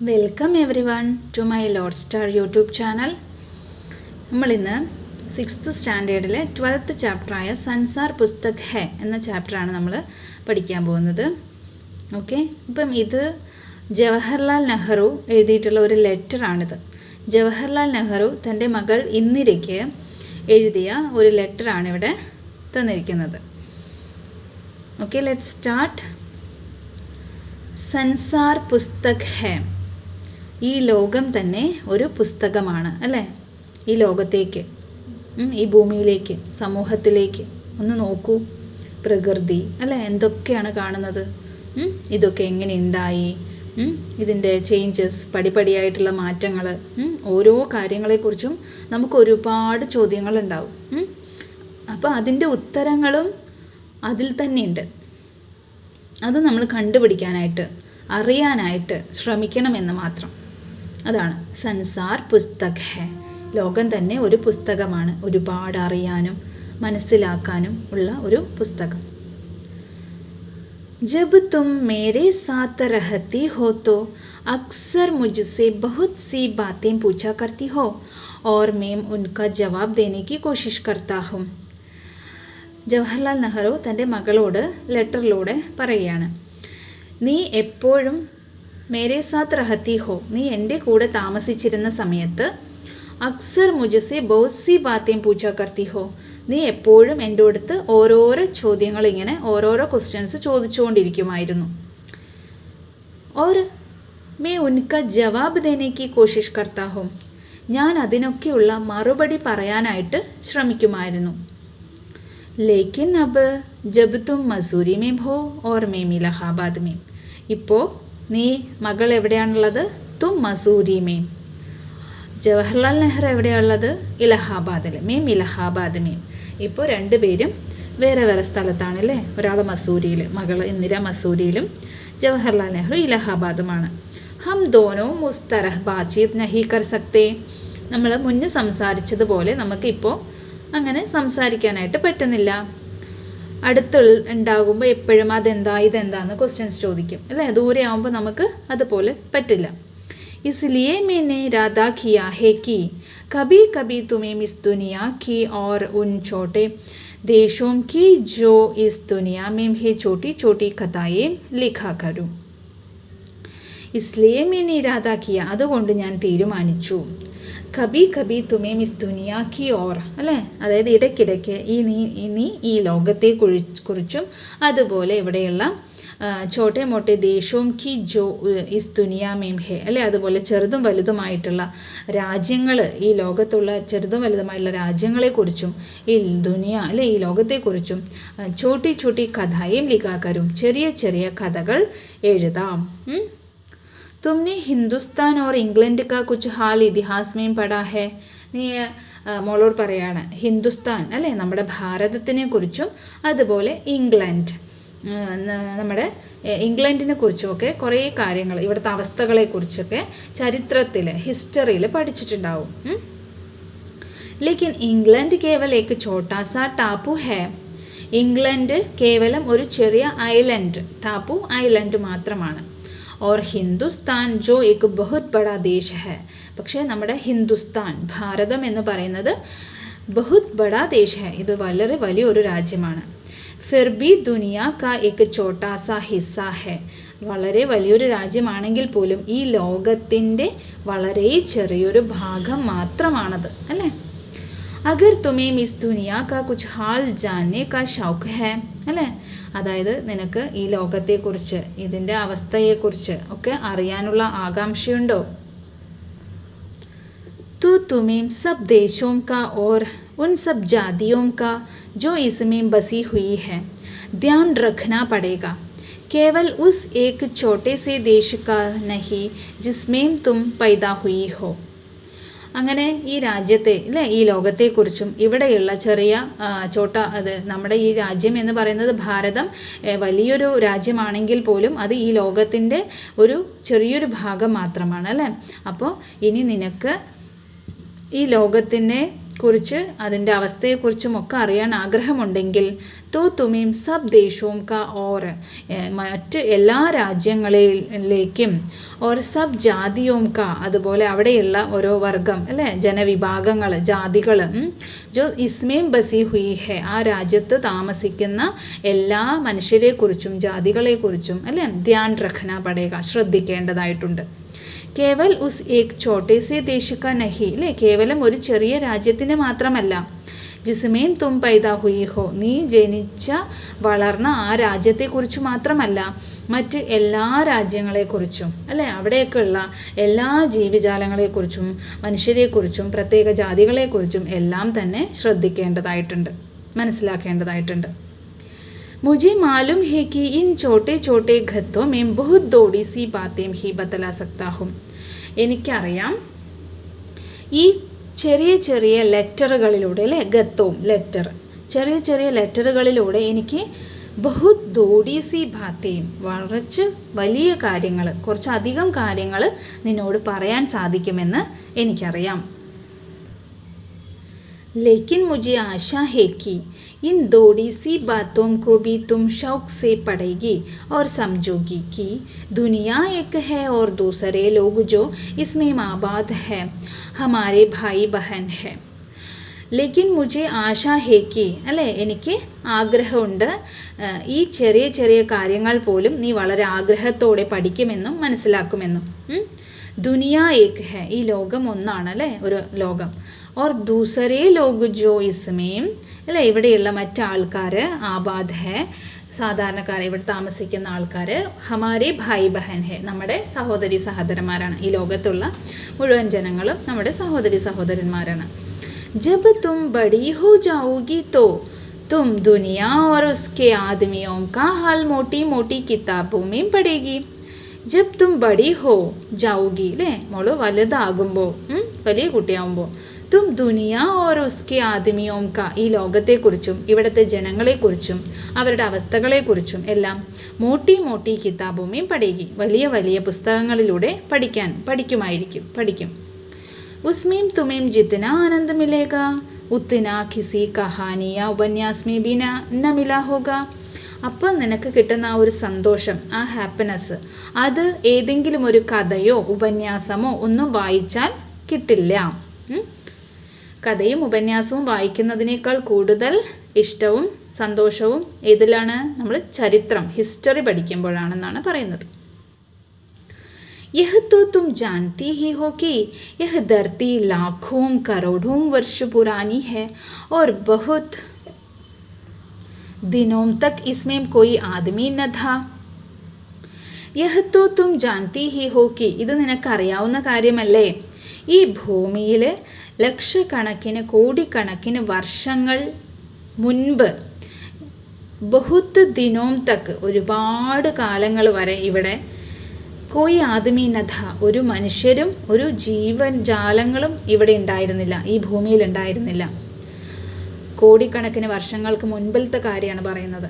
Welcome every one two my lord star YouTube channel. നമ്മളിന്ന് 6th സ്റ്റാൻഡേർഡിലെ 12th ചാപ്റ്ററായ Sansar പുസ്തക് ഹെ എന്ന ചാപ്റ്ററാണ് നമ്മൾ പഠിക്കാൻ പോകുന്നത്. ഓക്കെ, ഇപ്പം ഇത് ജവഹർലാൽ നെഹ്റു എഴുതിയിട്ടുള്ള ഒരു ലെറ്ററാണിത്. ജവഹർലാൽ നെഹ്റു തൻ്റെ മകൾ ഇന്ദിരയ്ക്ക് എഴുതിയ ഒരു ലെറ്ററാണ് ഇവിടെ തന്നിരിക്കുന്നത്. Okay, let's start. സൻസാർ പുസ്തക് ഹെ, ഈ ലോകം തന്നെ ഒരു പുസ്തകമാണ് അല്ലേ? ഈ ലോകത്തേക്ക്, ഈ ഭൂമിയിലേക്ക്, സമൂഹത്തിലേക്ക് ഒന്ന് നോക്കൂ. പ്രകൃതി അല്ലേ, എന്തൊക്കെയാണ് കാണുന്നത്? ഇതൊക്കെ എങ്ങനെ ഉണ്ടായി? ഇതിൻ്റെ ചേഞ്ചസ്, പടിപടിയായിട്ടുള്ള മാറ്റങ്ങൾ, ഓരോ കാര്യങ്ങളെക്കുറിച്ചും നമുക്ക് ഒരുപാട് ചോദ്യങ്ങളുണ്ടാവും. അപ്പോൾ അതിൻ്റെ ഉത്തരങ്ങളും അതിൽ തന്നെ ഉണ്ട്. അത് നമ്മൾ കണ്ടുപിടിക്കാനായിട്ട്, അറിയാനായിട്ട് ശ്രമിക്കണമെന്ന് മാത്രം. അതാണ് സൻസാർ പുസ്തക് ഹെ. ലോകം തന്നെ ഒരു പുസ്തകമാണ്, ഒരുപാട് അറിയാനും മനസ്സിലാക്കാനും ഉള്ള ഒരു പുസ്തകം. ജബ് തും മേരെ സാത്ത് രഹത്തി ഹോ തോ അക്സർ മുझसे बहुत सी बातें पूछा करती हो और मैं उनका जवाब देने की कोशिश करता हूँ. ജവഹർലാൽ നെഹ്റു തൻ്റെ മകളോട് ലെറ്ററിലൂടെ പറയുകയാണ്, നീ എപ്പോഴും മേരെ സാത്ത് രഹത്തി ഹോ, നീ എൻ്റെ കൂടെ താമസിച്ചിരുന്ന സമയത്ത് അക്സർ മുझसे बहुत सी बातें पूछा करती हो, നീ എപ്പോഴും എൻ്റെ അടുത്ത് ഓരോരോ ചോദ്യങ്ങൾ, ഇങ്ങനെ ഓരോരോ ക്വസ്റ്റ്യൻസ് ചോദിച്ചുകൊണ്ടിരിക്കുമായിരുന്നു. और मैं उनका जवाब देने की कोशिश करता हूँ, ഞാൻ അതിനൊക്കെയുള്ള മറുപടി പറയാനായിട്ട് ശ്രമിക്കുമായിരുന്നു. लेकिन अब जब तुम मसूरी में हो और मैं इलाहाबाद में, ഇപ്പോൾ നീ മകൾ എവിടെയാണുള്ളത്? തും മസൂരി മേം. ജവഹർലാൽ നെഹ്റു എവിടെയാണുള്ളത്? ഇലഹാബാദിൽ. മേം ഇലഹാബാദ് മേം. ഇപ്പോൾ രണ്ടുപേരും വേറെ വേറെ സ്ഥലത്താണല്ലേ? ഒരാൾ മസൂരിയിൽ, മകൾ ഇന്ദിര മസൂരിയിലും ജവഹർലാൽ നെഹ്റു ഇലഹാബാദുമാണ്. ഹം ദോനോ മുസ്തറഹ് ബാച്ചീത് നഹി കർ സക്തേ, നമ്മൾ മുന്നേ സംസാരിച്ചതുപോലെ നമുക്കിപ്പോൾ അങ്ങനെ സംസാരിക്കാനായിട്ട് പറ്റുന്നില്ല. അടുത്ത് ഉണ്ടാകുമ്പോൾ എപ്പോഴും അതെന്താ ഇതെന്താന്ന് ക്വസ്റ്റ്യൻസ് ചോദിക്കും അല്ലേ? ദൂരെ ആകുമ്പോൾ നമുക്ക് അതുപോലെ പറ്റില്ല. इसलिए मैंने इरादा किया है कि कभी कभी तुम्हें इस दुनिया की और उन छोटे देशों की जो इस दुनिया में है छोटी छोटी कथाएं लिखा करूं. इसलिए मैंने इरादा किया, അതുകൊണ്ട് ഞാൻ തീരുമാനിച്ചു. കബി കബി തുമേ മിസ് ദുനിയാക്കി ഓർ അല്ലേ? അതായത് ഇടയ്ക്കിടയ്ക്ക് നീ ഈ ലോകത്തെ കുറിച്ചും അതുപോലെ ഇവിടെയുള്ള ചോട്ടെ മോട്ടെ ദേശവും കി ജോ ഇസ് ദുനിയാ മേം ഹെ അല്ലേ? അതുപോലെ ചെറുതും വലുതുമായിട്ടുള്ള രാജ്യങ്ങൾ, ഈ ലോകത്തുള്ള ചെറുതും വലുതുമായിട്ടുള്ള രാജ്യങ്ങളെക്കുറിച്ചും ഈ ദുനിയ അല്ലെ, ഈ ലോകത്തെക്കുറിച്ചും ചോട്ടി ചോട്ടി കഥയും ലിഖാക്കരും, ചെറിയ ചെറിയ കഥകൾ എഴുതാം. तुमने हिंदुस्तान और इंग्लैंड का कुछ हाल इतिहास में पढ़ा है. നീ മോളോട് പറയാണ്, ഹിന്ദുസ്ഥാൻ അല്ലേ, നമ്മുടെ ഭാരതത്തിനെ കുറിച്ചും അതുപോലെ ഇംഗ്ലണ്ട്, നമ്മുടെ ഇംഗ്ലണ്ടിനെ കുറിച്ചുമൊക്കെ കുറേ കാര്യങ്ങൾ, ഇവിടുത്തെ അവസ്ഥകളെക്കുറിച്ചൊക്കെ ചരിത്രത്തിൽ, ഹിസ്റ്ററിയിൽ പഠിച്ചിട്ടുണ്ടാവും. ലേക്കിൻ ഇംഗ്ലണ്ട് കേവൽ ഏക്ക് ഛോട്ടാ സാ ടാപ്പു ഹേ, ഇംഗ്ലണ്ട് കേവലം ഒരു ചെറിയ ഐലൻഡ്, ടാപ്പു ഐലൻഡ് മാത്രമാണ്. और ഹിന്ദുസ്ഥാൻ ജോ ഏക്ക് ബഹുത് ബഡാ ദേശ് ഹെ, പക്ഷേ നമ്മുടെ ഹിന്ദുസ്ഥാൻ, ഭാരതം എന്ന് പറയുന്നത് ബഹുത് ബഡാ ദേശ് ഹെ, ഇത് വളരെ വലിയൊരു രാജ്യമാണ്. ഫിർ ബി ദുനിയ കാ ഏക്ക് ഛോട്ടാ സാ ഹിസ്സ ഹെ, വളരെ വലിയൊരു രാജ്യമാണെങ്കിൽ പോലും ഈ ലോകത്തിൻ്റെ വളരെ ചെറിയൊരു ഭാഗം മാത്രമാണത് അല്ലേ? അഗർ തുമേം ഇസ് ദുനിയ കാ കുച്ച് ഹാൽ ജാനേ കാ ഷൗക്ക് ഹെ അല്ലേ? അതായത് നിനക്ക് ഈ ലോകത്തെക്കുറിച്ച്, ഇതിൻ്റെ അവസ്ഥയെക്കുറിച്ച് ഒക്കെ അറിയാനുള്ള ആകാംക്ഷയുണ്ടോ? तो तुम्हें सब देशों का और उन सब जातियों का जो इसमें बसी हुई है ध्यान रखना पड़ेगा. केवल उस एक छोटे से देश का नहीं जिसमें तुम पैदा हुई हो. അങ്ങനെ ഈ രാജ്യത്തെ അല്ലേ, ഈ ലോകത്തെക്കുറിച്ചും ഇവിടെയുള്ള ചെറിയ അത് നമ്മുടെ ഈ രാജ്യം എന്ന് പറയുന്നത് ഭാരതം വലിയൊരു രാജ്യമാണെങ്കിൽ പോലും അത് ഈ ലോകത്തിൻ്റെ ഒരു ചെറിയൊരു ഭാഗം മാത്രമാണ് അല്ലേ? അപ്പോൾ ഇനി നിനക്ക് ഈ ലോകത്തിനെ കുറിച്ച് അതിൻ്റെ അവസ്ഥയെക്കുറിച്ചുമൊക്കെ അറിയാൻ ആഗ്രഹമുണ്ടെങ്കിൽ തോ തുമേം സബ് ദേശവും കാ ഓർ മറ്റ് എല്ലാ രാജ്യങ്ങളിലേക്കും ഓർ സബ് ജാതിയോം കാ അതുപോലെ അവിടെയുള്ള ഓരോ വർഗം അല്ലേ ജനവിഭാഗങ്ങൾ ജാതികൾ ജോ ഇസ്മേം ബസി ഹുയി ഹെ ആ രാജ്യത്ത് താമസിക്കുന്ന എല്ലാ മനുഷ്യരെക്കുറിച്ചും ജാതികളെക്കുറിച്ചും അല്ലേ ധ്യാൻ രഖന പടേക ശ്രദ്ധിക്കേണ്ടതായിട്ടുണ്ട്. കേവൽ ഉസ് ഏക് ഛോട്ടെ സേ ദേശ് കാ നഹി അല്ലേ കേവലം ഒരു ചെറിയ രാജ്യത്തിന് മാത്രമല്ല ജിസ്മേം തും പൈദാ ഹുയി ഹോ നീ ജനിച്ച വളർന്ന ആ രാജ്യത്തെക്കുറിച്ച് മാത്രമല്ല മറ്റ് എല്ലാ രാജ്യങ്ങളെക്കുറിച്ചും അല്ലേ അവിടെയൊക്കെയുള്ള എല്ലാ ജീവിജാലങ്ങളെക്കുറിച്ചും മനുഷ്യരെക്കുറിച്ചും പ്രത്യേക ജാതികളെക്കുറിച്ചും എല്ലാം തന്നെ ശ്രദ്ധിക്കേണ്ടതായിട്ടുണ്ട് മനസ്സിലാക്കേണ്ടതായിട്ടുണ്ട്. मुझे मालूम है कि इन छोटे छोटे गत्तों में बहुत थोड़ी सी बातें ही बतला सकता हूँ. എനിക്കറിയാം ഈ ചെറിയ ചെറിയ ലെറ്ററുകളിലൂടെ അല്ലേ ഗത്തോം ലെറ്റർ ചെറിയ ചെറിയ ലെറ്ററുകളിലൂടെ എനിക്ക് ബഹുത് തോടി സി ബാത്തേം കുറച്ച് വലിയ കാര്യങ്ങൾ കുറച്ചധികം കാര്യങ്ങൾ നിന്നോട് പറയാൻ സാധിക്കുമെന്ന് എനിക്കറിയാം. लेकिन मुझे आशा है कि इन थोड़ी सी बातों को भी तुम शौक से पढ़ेगी और समझोगी कि दुनिया एक है और दूसरे लोग जो इसमें आबाद है हमारे भाई बहन है. ലേക്കിൻ മുझे ആശ ഹേ കി അല്ലേ എനിക്ക് ആഗ്രഹമുണ്ട് ഈ ചെറിയ ചെറിയ കാര്യങ്ങൾ പോലും നീ വളരെ ആഗ്രഹത്തോടെ പഠിക്കുമെന്നും മനസ്സിലാക്കുമെന്നും. ദുനിയ ഏക് ഹെ ഈ ലോകം ഒന്നാണ് അല്ലേ ഒരു ലോകം. ഓർ ദൂസരേ ലോഗ് ജോ ഇസ്മേം അല്ലേ ഇവിടെയുള്ള മറ്റാൾക്കാർ ആബാദ് ഹെ സാധാരണക്കാർ ഇവിടെ താമസിക്കുന്ന ആൾക്കാർ ഹമാരെ ഭായ് ബഹൻ ഹെ നമ്മുടെ സഹോദരി സഹോദരന്മാരാണ്. ഈ ലോകത്തുള്ള മുഴുവൻ ജനങ്ങളും നമ്മുടെ സഹോദരി സഹോദരന്മാരാണ്. ജബ് തും ബഡി ഹോ ജാओगी तो तुम दुनिया और उसके आदमियों का हाल मोटी मोटी किताबों में पढ़ेगी. ജബ് തും ബഡി ഹോ ജാഊഗി അല്ലേ മോള് വലുതാകുമ്പോൾ വലിയ കുട്ടിയാവുമ്പോൾ തും ദുനിയ ഓർ ഉസ്കെ ആദ്മിയോം കാ ഈ ലോകത്തെക്കുറിച്ചും ഇവിടുത്തെ ജനങ്ങളെക്കുറിച്ചും അവരുടെ അവസ്ഥകളെക്കുറിച്ചും എല്ലാം മോട്ടി മോട്ടി കിതാബുമേം പഠിക്കും വലിയ വലിയ പുസ്തകങ്ങളിലൂടെ പഠിക്കും. ഉസ്മേം തുമേം ജിतना ആനന്ദ് മിലേഗ ഉतना കിസി കഹാനി യാ ഉപന്യാസ് മേ ബി ന മിലാ ഹോഗ. അപ്പോൾ നിനക്ക് കിട്ടുന്ന ആ ഒരു സന്തോഷം ആ ഹാപ്പിനെസ് അത് ഏതെങ്കിലും ഒരു കഥയോ ഉപന്യാസമോ ഒന്നും വായിച്ചാൽ കിട്ടില്ല. കഥയും ഉപന്യാസവും വായിക്കുന്നതിനേക്കാൾ കൂടുതൽ ഇഷ്ടവും സന്തോഷവും ഏതിലാണ് നമ്മൾ ചരിത്രം ഹിസ്റ്ററി പഠിക്കുമ്പോഴാണെന്നാണ് പറയുന്നത്. यह तो तुम जानती ही हो कि यह धरती लाखों करोड़ों वर्ष पुरानी है और बहुत दिनों तक इसमें कोई आदमी न था. यह तो तुम जानती ही हो कि ഇത് നിനക്കറിയാവുന്ന കാര്യമല്ലേ ഈ ഭൂമിയിൽ ലക്ഷക്കണക്കിന് കോടിക്കണക്കിന് വർഷങ്ങൾ മുൻപ് ബഹുത്ത് ദിനോം തക്ക് ഒരുപാട് കാലങ്ങൾ വരെ ഇവിടെ കോയി ആദ്മി നഥ ഒരു മനുഷ്യരും ഒരു ജീവജാലങ്ങളും ഇവിടെ ഉണ്ടായിരുന്നില്ല ഈ ഭൂമിയിൽ ഉണ്ടായിരുന്നില്ല. കോടിക്കണക്കിന് വർഷങ്ങൾക്ക് മുൻപിലത്തെ കാര്യമാണ് പറയുന്നത്.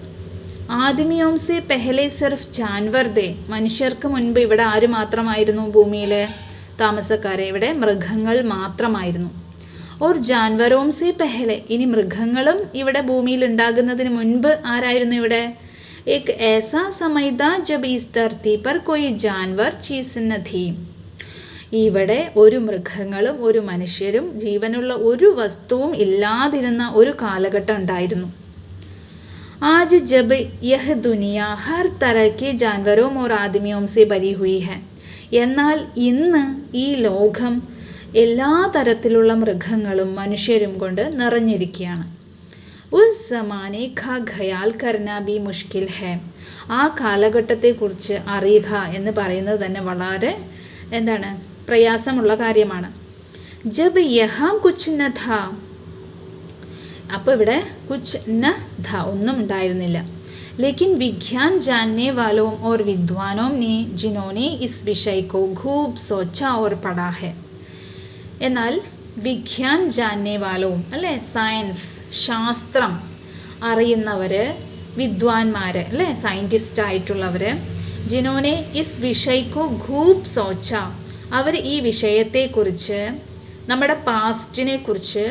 ആദ്മിയോം സെ പെഹലെ സിർഫ് ജാൻവർ ദേ മനുഷ്യർക്ക് മുൻപ് ഇവിടെ ആര് മാത്രമായിരുന്നു ഭൂമിയിൽ താമസക്കാരെ ഇവിടെ മൃഗങ്ങൾ മാത്രമായിരുന്നു. ഓർ ജാൻവരോം സെ പെഹലെ ഇനി മൃഗങ്ങളും ഇവിടെ ഭൂമിയിൽ ഉണ്ടാകുന്നതിന് മുൻപ് ആരായിരുന്നു ഇവിടെ एक ऐसा समय था जब इस धरती पर कोई जानवर चीज न थी. ഇവിടെ ഒരു മൃഗങ്ങളും ഒരു മനുഷ്യരും ജീവനുള്ള ഒരു വസ്തുവും ഇല്ലാതിരുന്ന ഒരു കാലഘട്ടം ഉണ്ടായിരുന്നു. ആജ് ജബ് യഹ് ദുനിയ ഹർ तरह के जानवरों और आदमियों से भरी हुई है. എന്നാൽ ഇന്ന് ഈ ലോകം എല്ലാ തരത്തിലുള്ള മൃഗങ്ങളും മനുഷ്യരും കൊണ്ട് നിറഞ്ഞിരിക്കുകയാണ്. ഉസ് സമാനെ ഖാ ഖയാൽ കർന ബി മുഷ്കിൽ ഹെ. ആ കാലഘട്ടത്തെക്കുറിച്ച് അറിയുക എന്ന് പറയുന്നത് തന്നെ വളരെ പ്രയാസമുള്ള കാര്യമാണ്. ജബ് യഹാം കുച്ച് ന ഥാ അപ്പോൾ ഇവിടെ കുച്ച് ന ധ ഒന്നും ഉണ്ടായിരുന്നില്ല. ലേക്കിൻ വിജ്ഞാൻ ജാനനെ വാലോം ഓർ വിദ്വാനോം ने जिन्होंने इस विषय को खूब सोचा और पढ़ा है. എന്നാൽ വിജ്ഞാൻ ജാനനെ വാലോം അല്ലേ സയൻസ് ശാസ്ത്രം അറിയുന്നവർ വിദ്വാൻമാർ അല്ലേ സയൻറ്റിസ്റ്റ് ആയിട്ടുള്ളവർ ജിനോനെ ഇസ് വിഷയ്ക്കോ ഖൂബ് സോച്ച അവർ ഈ വിഷയത്തെക്കുറിച്ച് നമ്മുടെ പാസ്റ്റിനെ കുറിച്ച്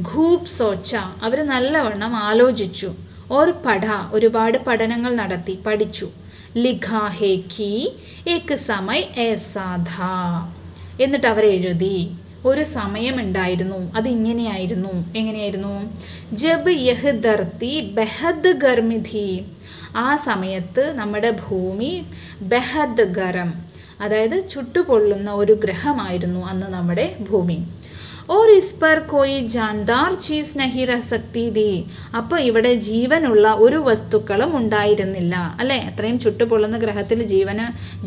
ഖൂബ് സോച്ച, അവർ നല്ലവണ്ണം ആലോചിച്ചു. ഓർ പഠ, ഒരുപാട് പഠനങ്ങൾ നടത്തി, പഠിച്ചു. ലിഖാ ഹേ കി ഏക് സമയ് ഏസാ ഥാ, എന്നിട്ട് അവർ എഴുതി ഒരു സമയമുണ്ടായിരുന്നു, അത് ഇങ്ങനെയായിരുന്നു. എങ്ങനെയായിരുന്നു? ജബ് യഹ് ധർത്തി ബെഹദ് ഗർമി ഥി, ആ സമയത്ത് നമ്മുടെ ഭൂമി ബെഹദ് ഗരം, അതായത് ചുട്ടുപൊള്ളുന്ന ഒരു ഗ്രഹമായിരുന്നു അന്ന് നമ്മുടെ ഭൂമി. Or is per Koi ജാൻദാർ cheese നഹി രഹ സക്തി ഥി, അപ്പോൾ ഇവിടെ ജീവനുള്ള ഒരു വസ്തുക്കളും ഉണ്ടായിരുന്നില്ല അല്ലേ? അത്രയും ചുട്ടുപൊള്ളുന്ന ഗ്രഹത്തിൽ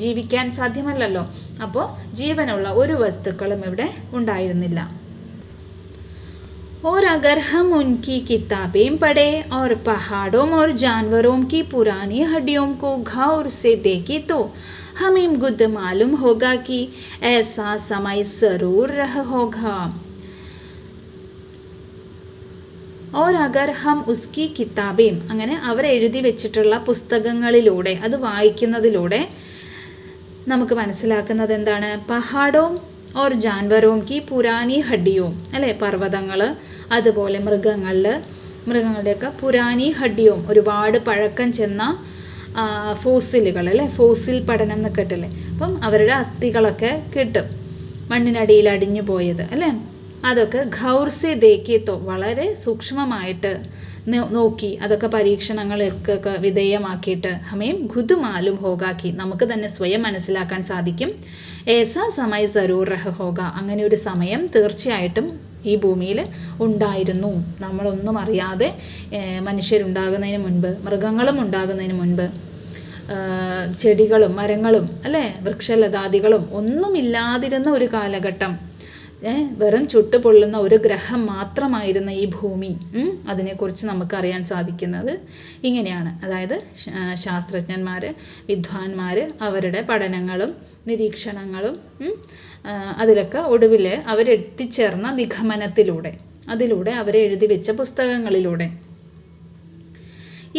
ജീവിക്കാൻ സാധ്യമല്ലല്ലോ. അപ്പോൾ ജീവനുള്ള ഒരു വസ്തുക്കളും ഇവിടെ ഉണ്ടായിരുന്നില്ല. और अगर हम उनकी किताबें पढ़े और पहाड़ों और जानवरों की पुरानी हड्डियों को गौर से देखें तो हमें खुद मालूम होगा कि ऐसा समय ज़रूर रहा होगा. और अगर हम उसकी किताबें, അങ്ങനെ അവർ എഴുതി വെച്ചിട്ടുള്ള പുസ്തകങ്ങളിലൂടെ, അത് വായിക്കുന്നതിലൂടെ നമുക്ക് മനസ്സിലാക്കുന്നത് എന്താണ്? പഹാഡോം ഓർ ജാൻവരോം കി പുരാനി ഹഡ്ഡിയോം, അല്ലേ? പർവ്വതങ്ങൾ, അതുപോലെ മൃഗങ്ങളുടെയൊക്കെ പുരാനി ഹഡ്ഡിയോം, ഒരുപാട് പഴക്കം ചെന്ന ഫോസിലുകൾ, അല്ലേ? ഫോസിൽ പഠനം എന്നൊക്കെ കേട്ടില്ലേ? അപ്പം അവരുടെ അസ്ഥികളൊക്കെ കിട്ടും, മണ്ണിനടിയിൽ അടിഞ്ഞു പോയത്, അല്ലേ? അതൊക്കെ ഖൗർസെ ദേക്കിത്തോ, വളരെ സൂക്ഷ്മമായിട്ട് നോക്കി, അതൊക്കെ പരീക്ഷണങ്ങളൊക്കെ വിധേയമാക്കിയിട്ട് ഹമേം ഖുദ് മാലും ഹോഗാക്കി, നമുക്ക് തന്നെ സ്വയം മനസ്സിലാക്കാൻ സാധിക്കും. ഏസാ സമയ സരൂർ റഹ ഹോഗ, അങ്ങനെ ഒരു സമയം തീർച്ചയായിട്ടും ഈ ഭൂമിയിൽ ഉണ്ടായിരുന്നു. നമ്മളൊന്നും അറിയാതെ മനുഷ്യരുണ്ടാകുന്നതിന് മുൻപ്, മൃഗങ്ങളും ഉണ്ടാകുന്നതിന് മുൻപ്, ചെടികളും മരങ്ങളും, അല്ലേ, വൃക്ഷലതാദികളും ഒന്നുമില്ലാതിരുന്ന ഒരു കാലഘട്ടം, വെറും ചുട്ടുപൊള്ളുന്ന ഒരു ഗ്രഹം മാത്രമായിരുന്ന ഈ ഭൂമി, അതിനെക്കുറിച്ച് നമുക്കറിയാൻ സാധിക്കുന്നത് ഇങ്ങനെയാണ്. അതായത് ശാസ്ത്രജ്ഞന്മാർ, വിദ്വാൻമാർ അവരുടെ പഠനങ്ങളും നിരീക്ഷണങ്ങളും അതിലൊക്കെ ഒടുവിൽ അവരെത്തിച്ചേർന്ന നിഗമനത്തിലൂടെ, അതിലൂടെ അവരെഴുതി വെച്ച പുസ്തകങ്ങളിലൂടെ.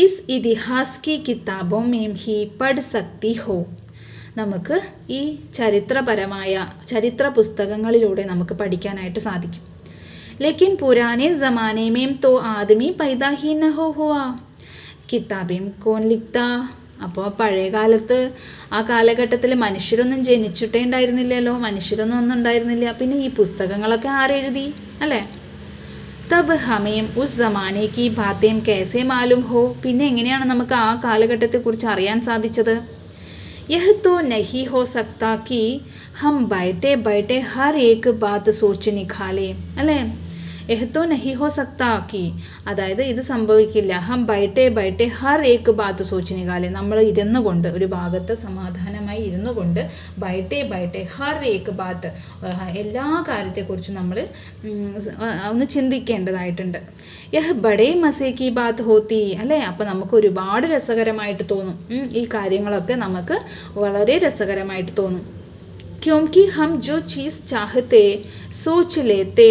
Is Itihas Ki കിതാബോ ma'am he പഠ് സക്തി ഹോ, നമുക്ക് ഈ ചരിത്ര പുസ്തകങ്ങളിലൂടെ നമുക്ക് പഠിക്കാനായിട്ട് സാധിക്കും. ലേക്കിൻ പുരാനെ ജമാനെ മേം തോ ആദമി പൈദാ ഹി ന ഹുവാ, കിതാബേം കോൻ ലിഖ്താ, അപ്പോൾ പഴയ കാലത്ത് ആ കാലഘട്ടത്തിൽ മനുഷ്യരൊന്നും ജനിച്ചിട്ടേ ഉണ്ടായിരുന്നില്ലല്ലോ, മനുഷ്യരൊന്നും ഒന്നും ഉണ്ടായിരുന്നില്ല. പിന്നെ ഈ പുസ്തകങ്ങളൊക്കെ ആരെഴുതി, അല്ലേ? തബ് ഹമേം ഉസ് ജമാനെ കി ബാതേം കൈസെ മാലൂം ഹോ, പിന്നെ എങ്ങനെയാണ് നമുക്ക് ആ കാലഘട്ടത്തെക്കുറിച്ച് അറിയാൻ സാധിച്ചത്? यह तो नहीं हो सकता कि हम बैठे बैठे हर एक बात सोच निकाले, अല്ലേ? എഹ്തോ നഹി ഹോ സക്താ കി, അതായത് ഇത് സംഭവിക്കില്ല. ഹം ബൈട്ടെ ബൈട്ടെ ഹർ ഏക്ക് ബാത്ത് സോച്ച് നികാലെ, നമ്മൾ ഇരുന്നു കൊണ്ട്, ഒരു ഭാഗത്ത് സമാധാനമായി ഇരുന്നു കൊണ്ട്, ബൈട്ടെ ബൈട്ടെ ഹർ ഏക്ക് ബാത്ത്, എല്ലാ കാര്യത്തെക്കുറിച്ചും നമ്മൾ ഒന്ന് ചിന്തിക്കേണ്ടതായിട്ടുണ്ട്. യഹ് ബഡേ മസേ കി ബാത്ത് ഹോത്തി, അല്ലേ? അപ്പോൾ നമുക്ക് ഒരുപാട് രസകരമായിട്ട് തോന്നും, ഈ കാര്യങ്ങളൊക്കെ നമുക്ക് വളരെ രസകരമായിട്ട് തോന്നും. क्योंकि हम जो चीज़ चाहते सोच लेते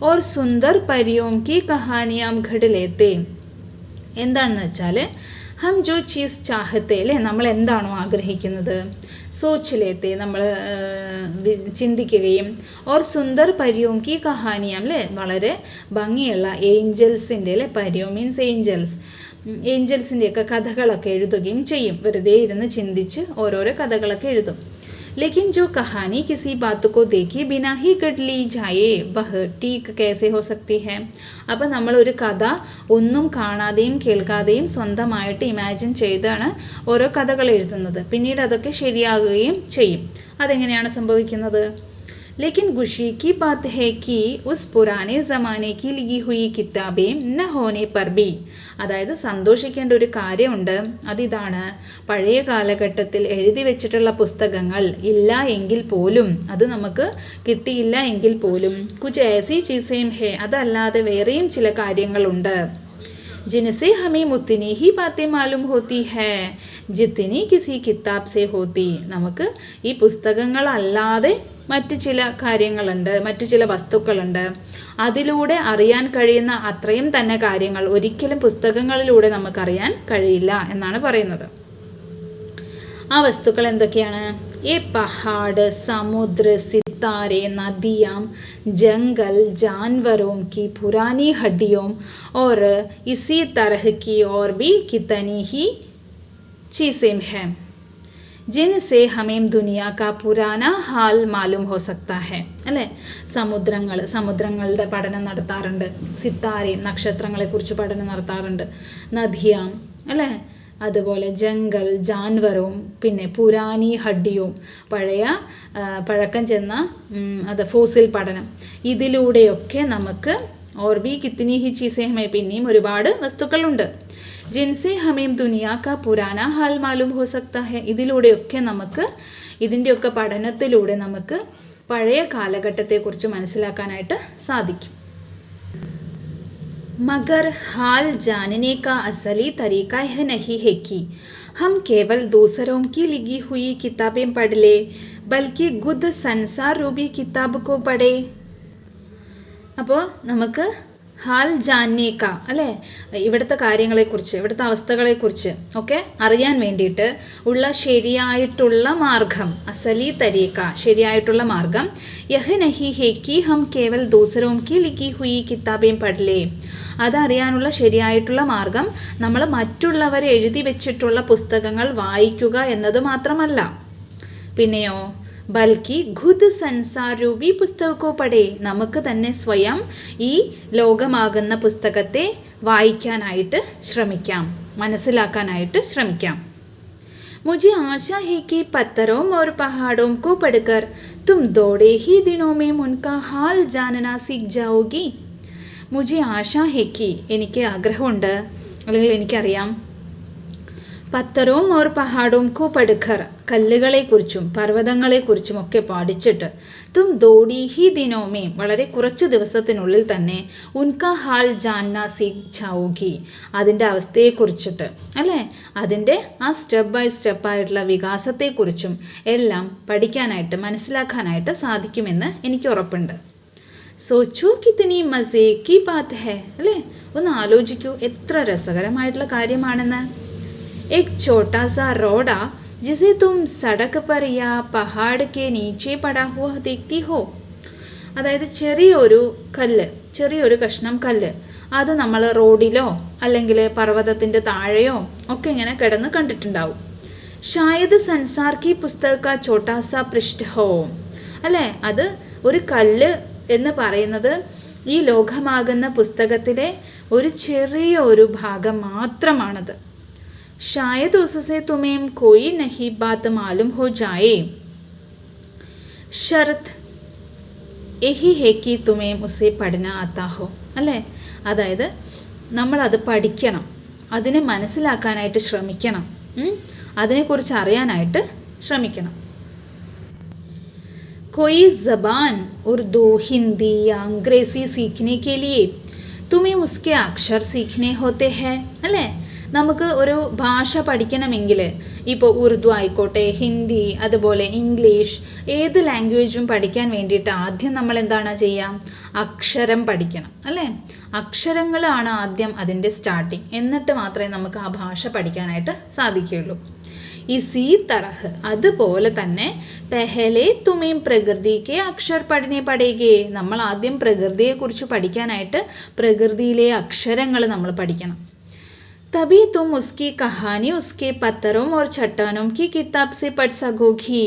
और सुंदर परियों की कहानियाँ घड़ लेते. എന്താണെന്ന് വെച്ചാൽ ഹം ജോ ചീസ് ചാഹത്തെ, അല്ലേ, നമ്മൾ എന്താണോ ആഗ്രഹിക്കുന്നത്, സോച്ച് ലേത്തെ, നമ്മൾ ചിന്തിക്കുകയും, ഓർ സുന്ദർ പരിയോം കി കഹാനിയാം, അല്ലേ, വളരെ ഭംഗിയുള്ള ഏഞ്ചൽസിൻ്റെ, അല്ലേ, പരിയോ മീൻസ് ഏഞ്ചൽസിൻ്റെയൊക്കെ കഥകളൊക്കെ എഴുതുകയും ചെയ്യും. വെറുതെ ഇരുന്ന് ചിന്തിച്ച് ഓരോരോ കഥകളൊക്കെ എഴുതും. लेकिन जो कहानी किसी बात को देखे बिना ही गढ़ ली जाए वह ठीक कैसे हो सकती है. അപ്പോൾ നമ്മളൊരു കഥ ഒന്നും കാണാതെയും കേൾക്കാതെയും സ്വന്തമായിട്ട് ഇമാജിൻ ചെയ്താണ് ഓരോ കഥകൾ എഴുതുന്നത്. പിന്നീട് അതൊക്കെ ശരിയാകുകയും ചെയ്യും. അതെങ്ങനെയാണ് സംഭവിക്കുന്നത്? लेकिन खुशी की बात है कि उस पुराने ज़माने की लिखी हुई किताबें न होने पर भी, അതായത് സന്തോഷിക്കേണ്ട ഒരു കാര്യമുണ്ട്. അതിതാണ്, പഴയ കാലഘട്ടത്തിൽ എഴുതി വെച്ചിട്ടുള്ള പുസ്തകങ്ങൾ ഇല്ല എങ്കിൽ പോലും, അത് നമുക്ക് കിട്ടിയില്ല എങ്കിൽ പോലും, കുച്ച് ऐसी चीज़ें हैं, അതല്ലാതെ വേറെയും ചില കാര്യങ്ങളുണ്ട്. जिनसे हमें उतनी ही बातें मालूम होती है जितनी किसी किताब से होती. നമുക്ക് ഈ പുസ്തകങ്ങളല്ലാതെ മറ്റു ചില കാര്യങ്ങളുണ്ട്, മറ്റു ചില വസ്തുക്കളുണ്ട്. അതിലൂടെ അറിയാൻ കഴിയുന്ന അത്രയും തന്നെ കാര്യങ്ങൾ ഒരിക്കലും പുസ്തകങ്ങളിലൂടെ നമുക്കറിയാൻ കഴിയില്ല എന്നാണ് പറയുന്നത്. ആ വസ്തുക്കൾ എന്തൊക്കെയാണ്? ഏ പഹാഡ്, സമുദ്ര, सितारे, नदियाँ, जंगल, जानवरों की पुरानी हड्डियों और इसी तरह की और भी कितनी ही चीज़ें हैं जिनसे हमें दुनिया का पुराना हाल मालूम हो सकता है അല്ലേ. സമുദ്രങ്ങളുടെ പഠനം നടത്താറുണ്ട്, സിത്താരെ നക്ഷത്രങ്ങളെക്കുറിച്ച് പഠനം നടത്താറുണ്ട്, നദിയാം അല്ലേ, അതുപോലെ ജംഗൽ, ജാൻവറും, പിന്നെ പുരാനി ഹഡ്ഡിയും പഴക്കം ചെന്ന ഫോസിൽ പഠനം, ഇതിലൂടെയൊക്കെ നമുക്ക് ഓർബി കിത്തിനി ഹി ചീസേ ഹമേ പിന്നെയും ഒരുപാട് വസ്തുക്കളുണ്ട്. ജിൻസെ ഹമേം ദുനിയാ കാ പുരാന ഹാൽ മാലൂം ഹോ സക്താ ഹെ, ഇതിലൂടെയൊക്കെ നമുക്ക് ഇതിൻ്റെയൊക്കെ പഠനത്തിലൂടെ നമുക്ക് പഴയ കാലഘട്ടത്തെക്കുറിച്ച് മനസ്സിലാക്കാനായിട്ട് സാധിക്കും. मगर हाल जानने का असली तरीका यह नहीं है कि हम केवल दूसरों की लिखी हुई किताबें पढ़ ले, बल्कि खुद संसार रूपी किताब को पढ़े. അപ്പോൾ നമുക്ക് ഹാൽ ജാന്നേക്ക അല്ലേ, ഇവിടുത്തെ കാര്യങ്ങളെക്കുറിച്ച്, ഇവിടുത്തെ അവസ്ഥകളെക്കുറിച്ച് ഒക്കെ അറിയാൻ വേണ്ടിയിട്ട് ഉള്ള ശരിയായിട്ടുള്ള മാർഗം, അസലി തരീക്ക, ശരിയായിട്ടുള്ള മാർഗം, യഹ് നഹി ഹേ കി ഹം കേവൽ ദൂസരോം കി ലിഖി ഹുയി കിതാബേം പഠിലേ, അതറിയാനുള്ള ശരിയായിട്ടുള്ള മാർഗം നമ്മൾ മറ്റുള്ളവർ എഴുതി വെച്ചിട്ടുള്ള പുസ്തകങ്ങൾ വായിക്കുക എന്നത് മാത്രമല്ല, പിന്നെയോ ബൽക്കി ഖുദ് സൻസാർ രൂപി പുസ്തകോ പഠേ, നമുക്ക് തന്നെ സ്വയം ഈ ലോകമാകുന്ന പുസ്തകത്തെ വായിക്കാനായിട്ട് ശ്രമിക്കാം, മനസ്സിലാക്കാനായിട്ട് ശ്രമിക്കാം. मुझे आशा है कि पत्थरों और पहाड़ों को पढ़कर तुम थोड़े ही दिनों में उनका हाल जानना सीख जाओगी. मुझे आशा है कि, എനിക്ക് ആഗ്രഹമുണ്ട് അല്ലെങ്കിൽ എനിക്കറിയാം, പത്തരോം ഓർ പഹാഡോം കോ പഠിക്കർ, കല്ലുകളെക്കുറിച്ചും പർവ്വതങ്ങളെക്കുറിച്ചും ഒക്കെ പഠിച്ചിട്ട് തും ദോടി ഹി ദിനോമേ, വളരെ കുറച്ച് ദിവസത്തിനുള്ളിൽ തന്നെ ഉൻകാ ഹാൽ ജാന്ന സീഖ് ജാओगी, അതിൻ്റെ അവസ്ഥയെക്കുറിച്ചിട്ട് അല്ലേ, അതിൻ്റെ ആ സ്റ്റെപ്പ് ബൈ സ്റ്റെപ്പായിട്ടുള്ള വികാസത്തെക്കുറിച്ചും എല്ലാം പഠിക്കാനായിട്ട് മനസ്സിലാക്കാനായിട്ട് സാധിക്കുമെന്ന് എനിക്ക് ഉറപ്പുണ്ട്. സോച്ചോ കിത്തനി മസേ കി ബാത് ഹേ, അല്ലേ, ഒന്ന് ആലോചിക്കൂ എത്ര രസകരമായിട്ടുള്ള കാര്യമാണെന്ന്. एक छोटा सा रोड़ा जिसे तुम सड़क पर या पहाड़ के नीचे पड़ा हुआ देखती हो, അതായത് ചെറിയൊരു കഷ്ണം കല്ല്, അത് നമ്മൾ റോഡിലോ അല്ലെങ്കിൽ പർവ്വതത്തിൻ്റെ താഴെയോ ഒക്കെ ഇങ്ങനെ കിടന്ന് കണ്ടിട്ടുണ്ടാവും. ഷായദ് സൻസാർ കി പുസ്തക ചോട്ടാ സാ പൃഷ്ഠ ഹോ, അല്ലേ, അത് ഒരു കല്ല് എന്ന് പറയുന്നത് ഈ ലോകമാകുന്ന പുസ്തകത്തിലെ ഒരു ചെറിയൊരു ഭാഗം മാത്രമാണത്. शायद उससे तुम्हें कोई नई बात मालूम हो जाए, शर्त यही है कि तुम्हें उसे पढ़ना आता हो, അല്ലേ, അതായത് നമ്മളത് പഠിക്കണം, അതിനെ മനസ്സിലാക്കാനായിട്ട് ശ്രമിക്കണം, അതിനെക്കുറിച്ച് അറിയാനായിട്ട് ശ്രമിക്കണം. कोई ज़बान उर्दू, हिंदी या अंग्रेज़ी सीखने के लिए तुम्हें उसके अक्षर सीखने होते हैं, അല്ലേ, നമുക്ക് ഒരു ഭാഷ പഠിക്കണമെങ്കിൽ ഇപ്പോൾ ഉറുദു ആയിക്കോട്ടെ, ഹിന്ദി, അതുപോലെ ഇംഗ്ലീഷ്, ഏത് ലാംഗ്വേജും പഠിക്കാൻ വേണ്ടിയിട്ട് ആദ്യം നമ്മൾ എന്താണ് ചെയ്യുക, അക്ഷരം പഠിക്കണം, അല്ലേ, അക്ഷരങ്ങളാണ് ആദ്യം അതിൻ്റെ സ്റ്റാർട്ടിങ്, എന്നിട്ട് മാത്രമേ നമുക്ക് ആ ഭാഷ പഠിക്കാനായിട്ട് സാധിക്കുകയുള്ളൂ. ഇസീ തറഹ്, അതുപോലെ തന്നെ പെഹലെ തുമേം പ്രകൃതിക്ക് അക്ഷർ പഠനെ പഠിക്കേ, നമ്മൾ ആദ്യം പ്രകൃതിയെക്കുറിച്ച് പഠിക്കാനായിട്ട് പ്രകൃതിയിലെ അക്ഷരങ്ങൾ നമ്മൾ പഠിക്കണം. तभी तुम उसकी कहानी उसके पत्थरों और चट्टानों की किताब से पढ़ सकोगी.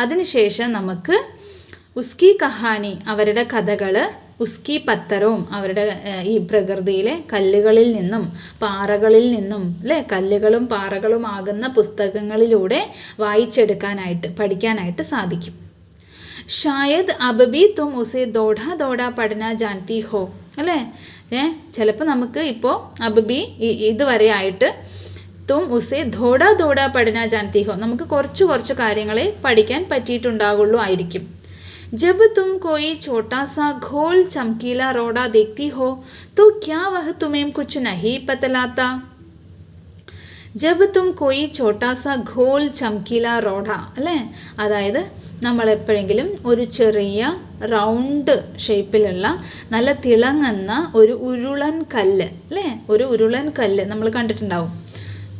അതിനുശേഷം നമുക്ക് ഉസ്കി കഹാനി, അവരുടെ കഥകൾ, ഉസ്കി പത്തരവും, അവരുടെ ഈ പ്രകൃതിയിലെ കല്ലുകളിൽ നിന്നും പാറകളിൽ നിന്നും, അല്ലേ, കല്ലുകളും പാറകളും ആകുന്ന പുസ്തകങ്ങളിലൂടെ വായിച്ചെടുക്കാനായിട്ട് പഠിക്കാനായിട്ട് സാധിക്കും. ഷായദ് അബ് ബി തും ഉസേ ദോഡാ ദോഡാ പഠന ജാൻതി ഹോ, അല്ലേ, ചിലപ്പോൾ നമുക്ക് ഇപ്പോൾ അബ് ഇതുവരെ ആയിട്ട് തും ഉസേ ധോഡാ ധോഡാ പഠന ജാൻതി ഹോ, നമുക്ക് കുറച്ച് കാര്യങ്ങളെ പഠിക്കാൻ പറ്റിയിട്ടുണ്ടാകുള്ളൂ ആയിരിക്കും. ജബ് തും കോയി ചോട്ടാ സാ ഘോൾ ചംകീല റോഡാ ദേഖ്തി ഹോ തോ ക്യാ വഹ് തുമേം കുച്ച് നഹി പതലാത്ത. ജബ് തും കോയി ചോട്ടാ സാ ഘോൾ ചംകീല റോഡ, അല്ലേ, അതായത് നമ്മളെപ്പോഴെങ്കിലും ഒരു ചെറിയ റൗണ്ട് ഷേപ്പിലുള്ള നല്ല തിളങ്ങുന്ന ഒരു ഉരുളൻ കല്ല്, അല്ലേ, ഒരു ഉരുളൻ കല്ല് നമ്മൾ കണ്ടിട്ടുണ്ടാവും.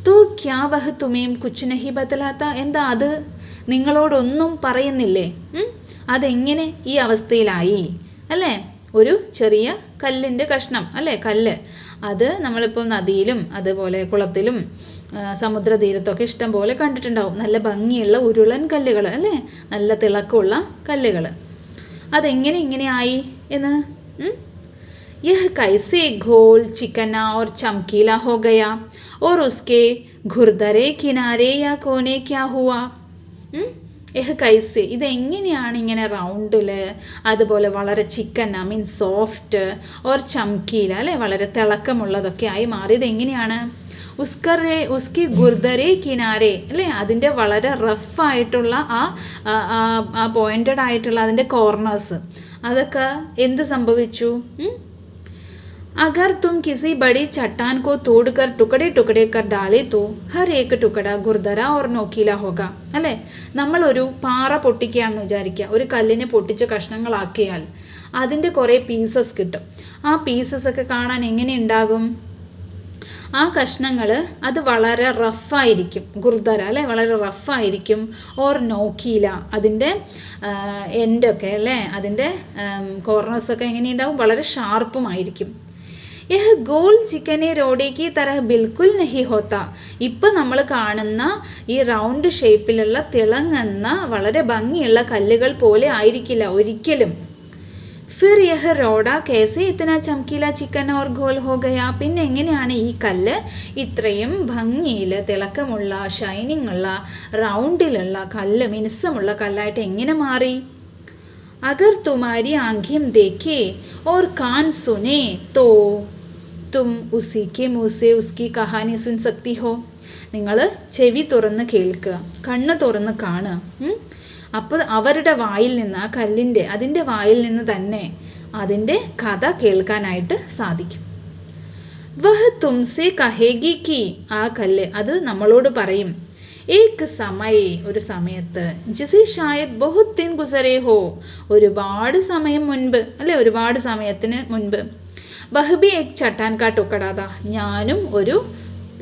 തോ ക്യാ വഹ് തുമേം കുച്ച് നഹി ബതലാത്ത, എന്താ അത് നിങ്ങളോടൊന്നും പറയുന്നില്ലേ, അതെങ്ങനെ ഈ അവസ്ഥയിലായി അല്ലേ? ഒരു ചെറിയ കല്ലിൻ്റെ കഷ്ണം അല്ലേ, കല്ല്. അത് നമ്മളിപ്പോൾ നദിയിലും അതുപോലെ കുളത്തിലും സമുദ്രതീരത്തൊക്കെ ഇഷ്ടം പോലെ കണ്ടിട്ടുണ്ടാവും. നല്ല ഭംഗിയുള്ള ഉരുളൻ കല്ലുകൾ അല്ലേ, നല്ല തിളക്കമുള്ള കല്ലുകൾ. അതെങ്ങനെ ഇങ്ങനെയായി എന്ന്? यह कैसे घोल चिकना और चमकीला हो गया और उसके घुरदरे किनारे या कोने क्या हुआ? യഹ് കൈസെ, ഇതെങ്ങനെയാണ് ഇങ്ങനെ റൗണ്ടിൽ അതുപോലെ വളരെ ചിക്കന മീൻസ് സോഫ്റ്റ് ഓർ ചംക്കീല അല്ലേ, വളരെ തിളക്കമുള്ളതൊക്കെ ആയി മാറിയത് എങ്ങനെയാണ്? ഉസ്കി ഗുർദരെ കിനാരെ അല്ലേ, അതിൻ്റെ വളരെ റഫായിട്ടുള്ള ആ പോയിൻറ്റഡ് ആയിട്ടുള്ള അതിൻ്റെ കോർണേഴ്സ് അതൊക്കെ എന്ത് സംഭവിച്ചു? अगर तुम किसी बड़ी चट्टान को तोड़कर टुकड़े टुकड़े कर डाले तो हर एक टुकड़ा गुरदरा और നോക്കീല होगा അല്ലേ? നമ്മളൊരു പാറ പൊട്ടിക്കുകയാണെന്ന് വിചാരിക്കുക. ഒരു കല്ലിനെ പൊട്ടിച്ച് കഷ്ണങ്ങളാക്കിയാൽ അതിൻ്റെ കുറേ പീസസ് കിട്ടും. ആ പീസസ് ഒക്കെ കാണാൻ എങ്ങനെ ഉണ്ടാകും? ആ കഷ്ണങ്ങൾ അത് വളരെ റഫായിരിക്കും, ഗുർദര അല്ലേ, വളരെ റഫായിരിക്കും. ഓർ നോക്കീല, അതിൻ്റെ എൻഡൊക്കെ അല്ലേ, അതിൻ്റെ കോർണേഴ്സൊക്കെ എങ്ങനെയുണ്ടാവും? വളരെ ഷാർപ്പുമായിരിക്കും. യഹ് ഗോൾ ചിക്കനെ റോഡേക്ക് തരഹ് ബിൽക്കുൽ നഹി ഹോത്ത, ഇപ്പം നമ്മൾ കാണുന്ന ഈ റൗണ്ട് ഷേപ്പിലുള്ള തിളങ്ങുന്ന വളരെ ഭംഗിയുള്ള കല്ലുകൾ പോലെ ആയിരിക്കില്ല ഒരിക്കലും. ഫിർ യഹ് റോഡ കേസെ ഇത്തന ചംക്കീല ചിക്കൻ ഓർ ഗോൾ ഹോ ഗയാ, പിന്നെ എങ്ങനെയാണ് ഈ കല്ല് ഇത്രയും ഭംഗിയിൽ തിളക്കമുള്ള ഷൈനിങ് ഉള്ള റൗണ്ടിലുള്ള കല്ല്, മിനുസമുള്ള കല്ലായിട്ട് എങ്ങനെ മാറി? അഗർ തുമാരി ആംഖ്യം ദേഖേ ഓർ കാൻ സുനെ തോ തും ഉസിക്കെ മുസെ ഉസ്കി കഹാനി സുൻ സക്തി ഹോ, നിങ്ങൾ ചെവി തുറന്ന് കേൾക്കുക, കണ്ണ് തുറന്ന് കാണുക. അപ്പോൾ അവരുടെ വായിൽ നിന്ന്, ആ കല്ലിൻ്റെ അതിൻ്റെ വായിൽ നിന്ന് തന്നെ അതിൻ്റെ കഥ കേൾക്കാനായിട്ട് സാധിക്കും. വഹ് തുംസെ കഹേഗി കി, ആ കല്ല് അത് നമ്മളോട് പറയും, ഏക് സമയ, ഒരു സമയത്ത്, ജിസെ ഷായത് ബഹുത് ദിൻ ഗുസരേ ഹോ, ഒരുപാട് സമയം മുൻപ് അല്ലേ, ഒരുപാട് സമയത്തിന് മുൻപ്. വഹ്ബി ഏക് ചട്ടാൻ കാ ടുക്കടാതാ, ഞാനും ഒരു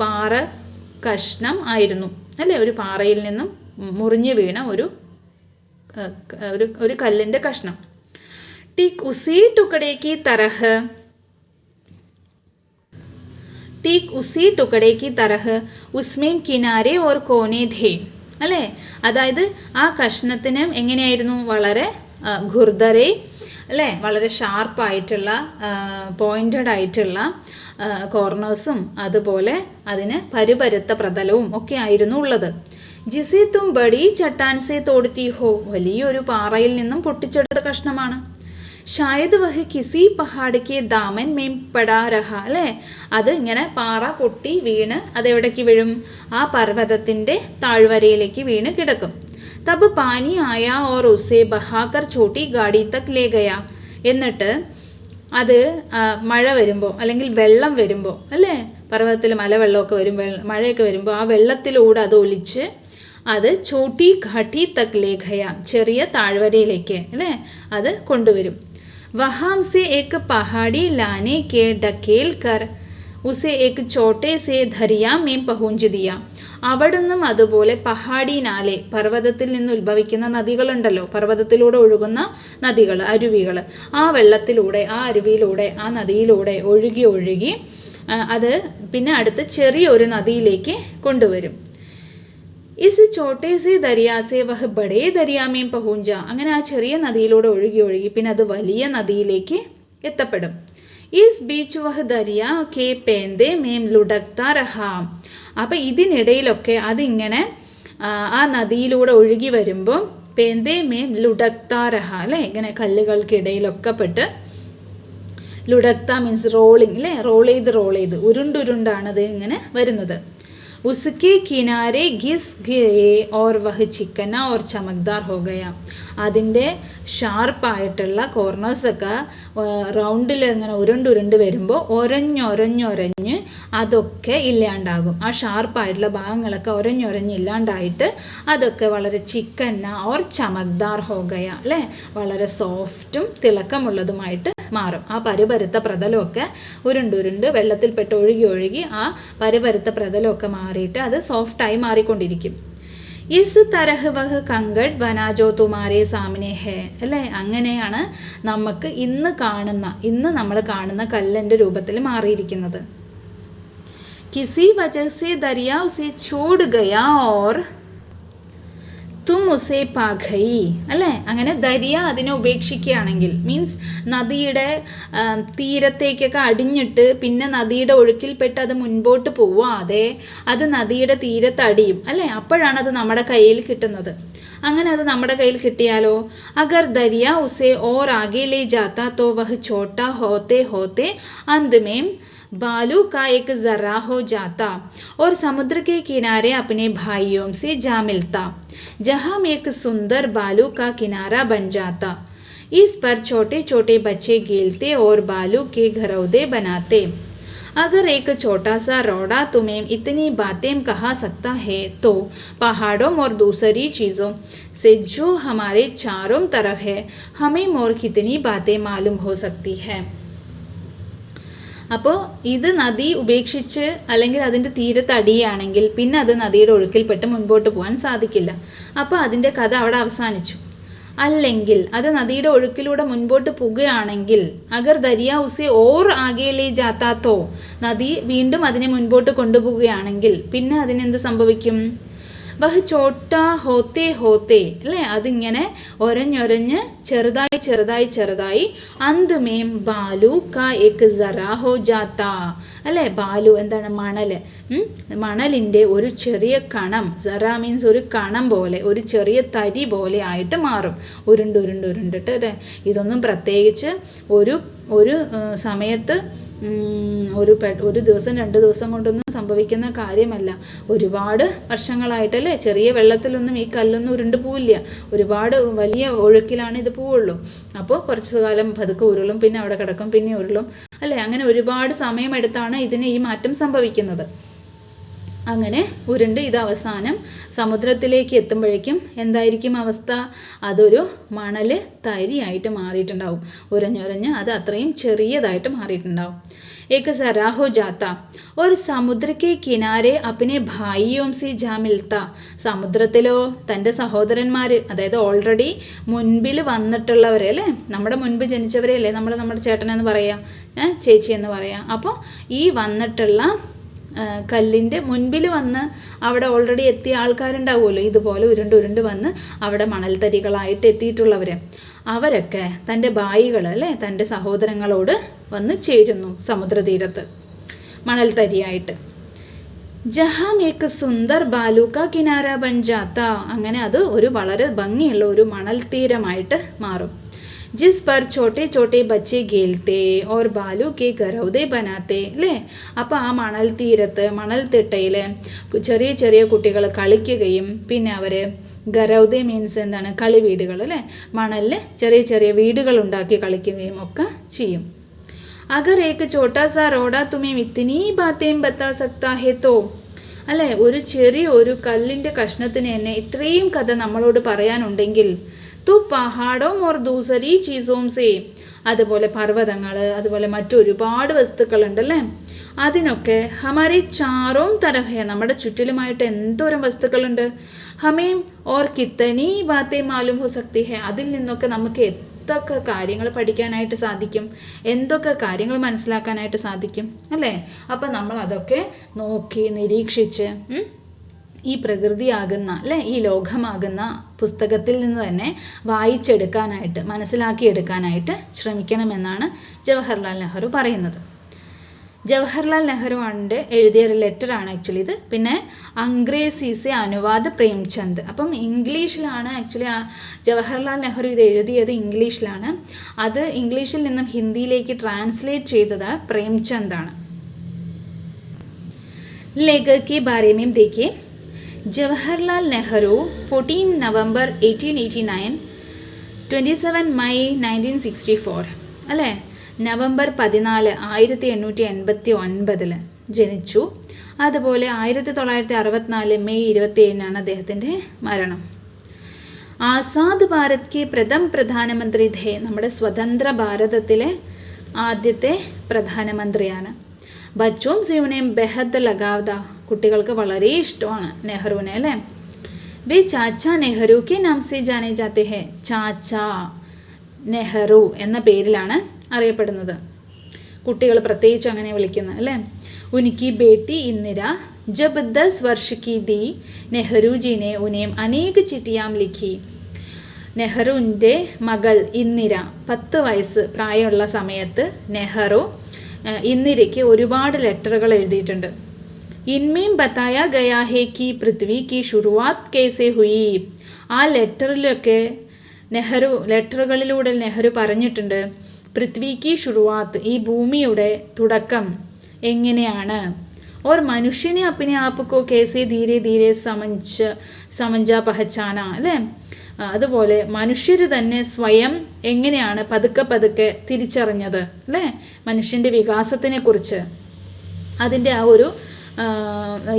പാറ കഷ്ണം ആയിരുന്നു അല്ലേ, ഒരു പാറയിൽ നിന്നും മുറിഞ്ഞു വീണ ഒരു കല്ലിൻ്റെ കഷ്ണം. ടിക് ഉസി ടുക്കടേക്ക് തരഹ്, ठीक उसी टुकड़े की तरह उसमें किनारे और कोने थे അല്ലേ, അതായത് ആ കഷ്ണത്തിനും എങ്ങനെയായിരുന്നു? വളരെ ഖുർദരെ അല്ലേ, വളരെ ഷാർപ്പായിട്ടുള്ള പോയിൻറ്റഡ് ആയിട്ടുള്ള കോർണേഴ്സും അതുപോലെ അതിന് പരുപരുത്ത പ്രതലവും ഒക്കെ ആയിരുന്നു ഉള്ളത്. ജിസെ തും ബഡി ചട്ടാൻ സെ തോടുത്തി ഹോ, വലിയൊരു പാറയിൽ നിന്നും പൊട്ടിച്ചെടുത്ത കഷ്ണമാണ്. ഷായത് വഹ് കിസി പഹാടിക്ക് ദാമൻ മേം പെടാ രഹ അല്ലേ, അത് ഇങ്ങനെ പാറ പൊട്ടി വീണ് അതെവിടേക്ക് വീഴും? ആ പർവ്വതത്തിൻ്റെ താഴ്വരയിലേക്ക് വീണ് കിടക്കും. തബ് പാനി ആയ ഓർ ഉസെ ബഹാക്കർ ചോട്ടി ഗാഡി തക് ലേ ഗയാ, എന്നിട്ട് അത് മഴ വരുമ്പോൾ അല്ലെങ്കിൽ വെള്ളം വരുമ്പോൾ അല്ലേ, പർവ്വതത്തിൽ മലവെള്ളമൊക്കെ വരും, മഴയൊക്കെ വരുമ്പോൾ ആ വെള്ളത്തിലൂടെ അത് ഒലിച്ച് അത് ചോട്ടി ഘാട്ടി തക് ലേ ഗയാ, ചെറിയ താഴ്വരയിലേക്ക് അല്ലേ അത് കൊണ്ടുവരും. വഹാം സെ ഏക് പഹാടി ലാനെ കെ ഡക്കേൽ കർ ഉസെ ഏക് ചോട്ടെ സെ ധരിയ മേം പഹുഞ്ച് ദിയ, അവിടുന്നും അതുപോലെ പഹാടി നാലെ, പർവ്വതത്തിൽ നിന്ന് ഉത്ഭവിക്കുന്ന നദികളുണ്ടല്ലോ, പർവ്വതത്തിലൂടെ ഒഴുകുന്ന നദികൾ, അരുവികൾ, ആ വെള്ളത്തിലൂടെ, ആ അരുവിയിലൂടെ, ആ നദിയിലൂടെ ഒഴുകി ഒഴുകി അത് പിന്നെ അടുത്ത് ചെറിയൊരു നദിയിലേക്ക് കൊണ്ടുവരും. ഇസ് ചോട്ടെ സെ ദരിയാ സെ വഹ് ബഡേ ദരിയാമേം പഹുഞ്ച, അങ്ങനെ ആ ചെറിയ നദിയിലൂടെ ഒഴുകി ഒഴുകി പിന്നെ അത് വലിയ നദിയിലേക്ക് എത്തപ്പെടും. ഈസ് ബീച്ച് വഹ് ദരിയ കെ പേന്തേ മേം ലുഡക്താ രഹാ, അപ്പം ഇതിനിടയിലൊക്കെ അതിങ്ങനെ ആ നദിയിലൂടെ ഒഴുകി വരുമ്പോൾ പേന്തേ മേം ലുഡക്താ രഹ അല്ലേ, ഇങ്ങനെ കല്ലുകൾക്കിടയിലൊക്കെ പെട്ട്, ലുഡക്ത മീൻസ് റോളിങ് അല്ലേ, റോൾ ചെയ്ത് ഉരുണ്ടുരുണ്ടാണത് ഇങ്ങനെ വരുന്നത്. उसके किनारे घिस गए और वह चिकना और चमकदार हो गया, അതിൻ്റെ ഷാർപ്പായിട്ടുള്ള കോർണേഴ്സൊക്കെ റൗണ്ടിൽ ഇങ്ങനെ ഉരുണ്ടുരുണ്ട് വരുമ്പോൾ ഒരഞ്ഞൊരഞ്ഞൊരഞ്ഞ് അതൊക്കെ ഇല്ലാണ്ടാകും. ആ ഷാർപ്പായിട്ടുള്ള ഭാഗങ്ങളൊക്കെ ഒരഞ്ഞൊരഞ്ഞ് ഇല്ലാണ്ടായിട്ട് അതൊക്കെ വളരെ ചിക്കന്ന ഓർ ചമക്ദാർ ഹോ ഗയ അല്ലേ, വളരെ സോഫ്റ്റും തിളക്കമുള്ളതുമായിട്ട് മാറും. ആ പരുപരുത്ത പ്രതലമൊക്കെ ഉരുണ്ടുരുണ്ട് വെള്ളത്തിൽപ്പെട്ട് ഒഴുകി ഒഴുകി ആ പരുപരുത്ത പ്രതലമൊക്കെ മാറിയിട്ട് അത് സോഫ്റ്റായി മാറിക്കൊണ്ടിരിക്കും. ഇസ് തരഹ് വഹ് കങ്കഡ് ബനാ ജോ തുമാരെ സാമനെ ഹേ അല്ലേ. അങ്ങനെയാണ് നമുക്ക് ഇന്ന് നമ്മൾ കാണുന്ന കല്ലിൻ്റെ രൂപത്തിൽ മാറിയിരിക്കുന്നത്. കിസി വജഹ സെ ദരിയ ഉസെ ഛോഡ് ഗയാ ഓർ തും ഉസേ പാഖയി അല്ലേ. അങ്ങനെ ദരിയ അതിനെ ഉപേക്ഷിക്കുകയാണെങ്കിൽ മീൻസ് നദിയുടെ തീരത്തേക്കൊക്കെ അടിഞ്ഞിട്ട് പിന്നെ നദിയുടെ ഒഴുക്കിൽപ്പെട്ട് അത് മുൻപോട്ട് പോവാതെ അത് നദിയുടെ തീരത്തടിയും അല്ലേ. അപ്പോഴാണ് അത് നമ്മുടെ കയ്യിൽ കിട്ടുന്നത്. അങ്ങനെ അത് നമ്മുടെ കയ്യിൽ കിട്ടിയാലോ, അഗർ ദരിയ ഉസേ ഓർ ആകെ ലേ ജാത്താ തോ വഹ് ഛോട്ടാ ഹോത്തെ ഹോത്തെ अंत में बालू का एक जर्रा हो जाता और समुद्र के किनारे अपने भाइयों से जा मिलता, जहाँ एक सुंदर बालू का किनारा बन जाता. इस पर छोटे छोटे बच्चे खेलते और बालू के घरौदे बनाते. अगर एक छोटा सा रोड़ा तुम्हें इतनी बातें कहा सकता है तो पहाड़ों और दूसरी चीज़ों से जो हमारे चारों तरफ है हमें और कितनी बातें मालूम हो सकती है. അപ്പോൾ ഇത് നദി ഉപേക്ഷിച്ച് അല്ലെങ്കിൽ അതിൻ്റെ തീരത്തടിയാണെങ്കിൽ പിന്നെ അത് നദിയുടെ ഒഴുക്കിൽപ്പെട്ട് മുൻപോട്ട് പോകാൻ സാധിക്കില്ല. അപ്പോൾ അതിൻ്റെ കഥ അവിടെ അവസാനിച്ചു. അല്ലെങ്കിൽ അത് നദിയുടെ ഒഴുക്കിലൂടെ മുൻപോട്ട് പോകുകയാണെങ്കിൽ അഗർ ദരിയ ഉസെ ഓർ ആകെയിലേ ജാത്താത്തോ, നദി വീണ്ടും അതിനെ മുൻപോട്ട് കൊണ്ടുപോവുകയാണെങ്കിൽ പിന്നെ അതിനെന്ത് സംഭവിക്കും? വഹ് ചോട്ട ഹോത്തെ ഹോത്തെ അല്ലേ. അതിങ്ങനെ ഒരഞ്ഞൊരഞ്ഞ് ചെറുതായി അന്ത്മേം ബാലു കാ എക് സറാ ഹോ ജാത്താ അല്ലേ. ബാലു എന്താണ്? മണലിൻ്റെ ഒരു ചെറിയ കണം. സറ മീൻസ് ഒരു കണം പോലെ, ഒരു ചെറിയ തരി പോലെ ആയിട്ട് മാറും. ഉരുണ്ടിട്ട് അല്ലേ. ഇതൊന്നും പ്രത്യേകിച്ച് ഒരു സമയത്ത് ഒരു ദിവസം 2 ദിവസം കൊണ്ടൊന്നും സംഭവിക്കുന്ന കാര്യമല്ല. ഒരുപാട് വർഷങ്ങളായിട്ടല്ലേ. ചെറിയ വെള്ളത്തിലൊന്നും ഈ കല്ലൊന്നും ഉരുണ്ട് പോവില്ല. ഒരുപാട് വലിയ ഒഴുക്കിലാണ് ഇത് പോവുള്ളൂ. അപ്പോൾ കുറച്ച് കാലം പതുക്കെ ഉരുളും, പിന്നെ അവിടെ കിടക്കും, പിന്നെ ഉരുളും അല്ലേ. അങ്ങനെ ഒരുപാട് സമയമെടുത്താണ് ഇതിന് ഈ മാറ്റം സംഭവിക്കുന്നത്. അങ്ങനെ ഉരുണ്ട് ഇത് അവസാനം സമുദ്രത്തിലേക്ക് എത്തുമ്പോഴേക്കും എന്തായിരിക്കും അവസ്ഥ? അതൊരു മണൽ തരിയായിട്ട് മാറിയിട്ടുണ്ടാവും. ഉരഞ്ഞുരഞ്ഞ് അത് അത്രയും ചെറിയതായിട്ട് മാറിയിട്ടുണ്ടാവും. एक जरा हो जाता और समुद्र के किनारे अपने भाइयों से जा मिलता. സമുദ്രത്തിലോ തൻ്റെ സഹോദരന്മാർ, അതായത് ഓൾറെഡി മുൻപിൽ വന്നിട്ടുള്ളവരെ അല്ലേ, നമ്മുടെ മുൻപ് ജനിച്ചവരെ അല്ലേ നമ്മുടെ ചേട്ടനെന്ന് പറയാം, ചേച്ചി എന്ന് പറയാം. അപ്പോൾ ഈ വന്നിട്ടുള്ള കല്ലിൻ്റെ മുൻപിൽ വന്ന് അവിടെ ഓൾറെഡി എത്തിയ ആൾക്കാരുണ്ടാവുമല്ലോ, ഇതുപോലെ ഉരുണ്ട് വന്ന് അവിടെ മണൽത്തരികളായിട്ട് എത്തിയിട്ടുള്ളവർ, അവരൊക്കെ തൻ്റെ ഭായികൾ അല്ലേ, തൻ്റെ സഹോദരങ്ങളോട് വന്ന് ചേരുന്നു സമുദ്രതീരത്ത് മണൽത്തരിയായിട്ട്. ജഹാം ഏക്ക് സുന്ദർ ബാലൂക്ക കിനാര ബൻ ജാത്ത. അങ്ങനെ അത് ഒരു വളരെ ഭംഗിയുള്ള ഒരു മണൽ തീരമായിട്ട് മാറും. जिस पर छोटे छोटे बच्चे खेलते और बालू के घरौदे बनाते അല്ലേ. അപ്പോൾ ആ മണൽത്തിട്ടയിൽ ചെറിയ ചെറിയ കുട്ടികൾ കളിക്കുകയും പിന്നെ അവർ ഘരൗദെ മീൻസ് എന്താണ്? കളിവീടുകൾ അല്ലേ. മണലിൽ ചെറിയ ചെറിയ വീടുകൾ ഉണ്ടാക്കി കളിക്കുകയും ഒക്കെ ചെയ്യും. അഗർ ഏക്ക് ചോട്ടാ സാ റോഡാ തുമേം ഇത്തിനി ബാത്തേം ബത്താ സക്താ ഹേ തോ അല്ലേ. ഒരു കല്ലിൻ്റെ കഷ്ണത്തിന് തന്നെ ഇത്രയും കഥ നമ്മളോട് പറയാനുണ്ടെങ്കിൽ तो पहाड़ों और दूसरी चीज़ों से, അതുപോലെ പർവ്വതങ്ങൾ, അതുപോലെ മറ്റൊരുപാട് വസ്തുക്കളുണ്ടല്ലേ, അതിനൊക്കെ ഹമാരെ ചാറോം തരഹേ, നമ്മുടെ ചുറ്റിലുമായിട്ട് എന്തോരം വസ്തുക്കളുണ്ട്. ഹമേം ഓർ കിത്തനി ബാത്തേ മാലൂം ഹോ സക്തി ഹേ, അതിൽ നിന്നൊക്കെ നമുക്ക് എന്തൊക്കെ കാര്യങ്ങൾ പഠിക്കാനായിട്ട് സാധിക്കും, എന്തൊക്കെ കാര്യങ്ങൾ മനസ്സിലാക്കാനായിട്ട് സാധിക്കും അല്ലേ. അപ്പം നമ്മൾ അതൊക്കെ നോക്കി നിരീക്ഷിച്ച് ഈ പ്രകൃതിയാകുന്ന അല്ലേ, ഈ ലോകമാകുന്ന പുസ്തകത്തിൽ നിന്ന് തന്നെ വായിച്ചെടുക്കാനായിട്ട് മനസ്സിലാക്കിയെടുക്കാനായിട്ട് ശ്രമിക്കണമെന്നാണ് ജവഹർലാൽ നെഹ്റു പറയുന്നത്. ജവഹർലാൽ നെഹ്റുവിൻ്റെ എഴുതിയൊരു ലെറ്ററാണ് ആക്ച്വലി ഇത്. പിന്നെ അംഗ്രേസി സെ അനുവാദ് പ്രേംചന്ദ്. അപ്പം ഇംഗ്ലീഷിലാണ് ആക്ച്വലി ജവഹർലാൽ നെഹ്റു ഇത് എഴുതിയത്, ഇംഗ്ലീഷിലാണ്. അത് ഇംഗ്ലീഷിൽ നിന്നും ഹിന്ദിയിലേക്ക് ട്രാൻസ്ലേറ്റ് ചെയ്തത് പ്രേംചന്ദാണ്. लेखक के बारे में देखिए. जवाहरलाल नेहरू 14 नवंबर 1889, 27 മൈ 1964 അല്ലേ. നവംബർ 14 1889 ജനിച്ചു. അതുപോലെ 1964 മെയ് 27 അദ്ദേഹത്തിൻ്റെ മരണം. ആസാദ് ഭാരത് കെ പ്രഥം പ്രധാനമന്ത്രി ധേ, നമ്മുടെ സ്വതന്ത്ര ഭാരതത്തിലെ ആദ്യത്തെ പ്രധാനമന്ത്രിയാണ്. ബച്ചോം സെ ഉനേം ബെഹദ് ലഗാവ്ത, കുട്ടികൾക്ക് വളരെ ഇഷ്ടമാണ് നെഹ്റുവിനെ അല്ലേ. वे चाचा नेहरू के नाम से जाने जाते हैं. ചാച്ച നെഹ്റു എന്ന പേരിലാണ് അറിയപ്പെടുന്നത്. കുട്ടികൾ പ്രത്യേകിച്ച് അങ്ങനെ വിളിക്കുന്നത് അല്ലേ. उनकी बेटी इंदिरा जब 10 वर्ष की थी, नेहरू जी ने उन्हें अनेक चिट्ठियां लिखी. നെഹ്റുവിൻ്റെ മകൾ ഇന്ദിര 10 വയസ്സ് പ്രായമുള്ള സമയത്ത് നെഹ്റു ഇന്ദിരയ്ക്ക് ഒരുപാട് ലെറ്ററുകൾ എഴുതിയിട്ടുണ്ട്. ഇൻമേം ബതായ ഗയാ ഹെ കി പൃഥ്വി കി ശുരുവാത്ത് കേസെ ഹുയി. ആ ലെറ്ററുകളിലൂടെ നെഹ്റു പറഞ്ഞിട്ടുണ്ട് പൃഥ്വി കി ശുരുവാത്ത്, ഈ ഭൂമിയുടെ തുടക്കം എങ്ങനെയാണ്. और मनुष्य ने अपने आप को कैसे धीरे धीरे समझा पहचाना അല്ലേ. അതുപോലെ മനുഷ്യർ തന്നെ സ്വയം എങ്ങനെയാണ് പതുക്കെ തിരിച്ചറിഞ്ഞത് അല്ലേ. മനുഷ്യൻ്റെ വികാസത്തിനെ കുറിച്ച്, അതിൻ്റെ ആ ഒരു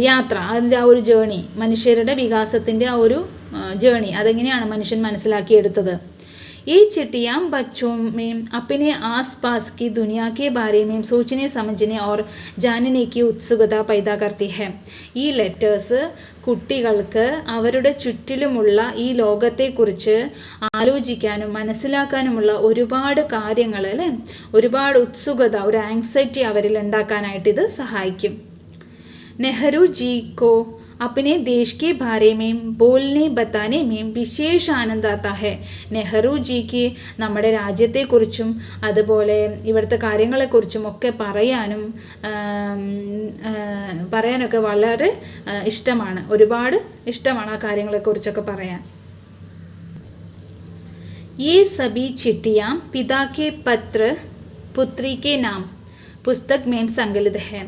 യാത്ര, അതിൻ്റെ ആ ഒരു ജേണി, മനുഷ്യരുടെ വികാസത്തിൻ്റെ ആ ഒരു ജേണി അതെങ്ങനെയാണ് മനുഷ്യൻ മനസ്സിലാക്കിയെടുത്തത്. ये चिट्ठियाँ बच्चों में अपने आसपास की दुनिया के बारे में सोचने समझने और जानने की उत्सुकता पैदा करती है. ഈ ലെറ്റേഴ്സ് കുട്ടികൾക്ക് അവരുടെ ചുറ്റിലുമുള്ള ഈ ലോകത്തെക്കുറിച്ച് ആലോചിക്കാനും മനസ്സിലാക്കാനുമുള്ള ഒരുപാട് കാര്യങ്ങൾ അല്ലേ, ഒരുപാട് ഉത്സുകത, ഒരു ആങ്സൈറ്റി അവരിൽ ഉണ്ടാക്കാനായിട്ട് ഇത് സഹായിക്കും. നെഹ്റു ജി കോ अपने देश के बारे में बोलने बताने में विशेष आनंद आता है. നെഹ്റു ജിക്ക് നമ്മുടെ രാജ്യത്തെക്കുറിച്ചും അതുപോലെ ഇവിടുത്തെ കാര്യങ്ങളെക്കുറിച്ചും ഒക്കെ പറയാനൊക്കെ വളരെ ഇഷ്ടമാണ്, ഒരുപാട് ഇഷ്ടമാണ് ആ കാര്യങ്ങളെക്കുറിച്ചൊക്കെ പറയാൻ. ये सभी चिट्ठियाँ पिता के पत्र पुत्री के नाम പുസ്തക് മേം സങ്കലിത ഹെ.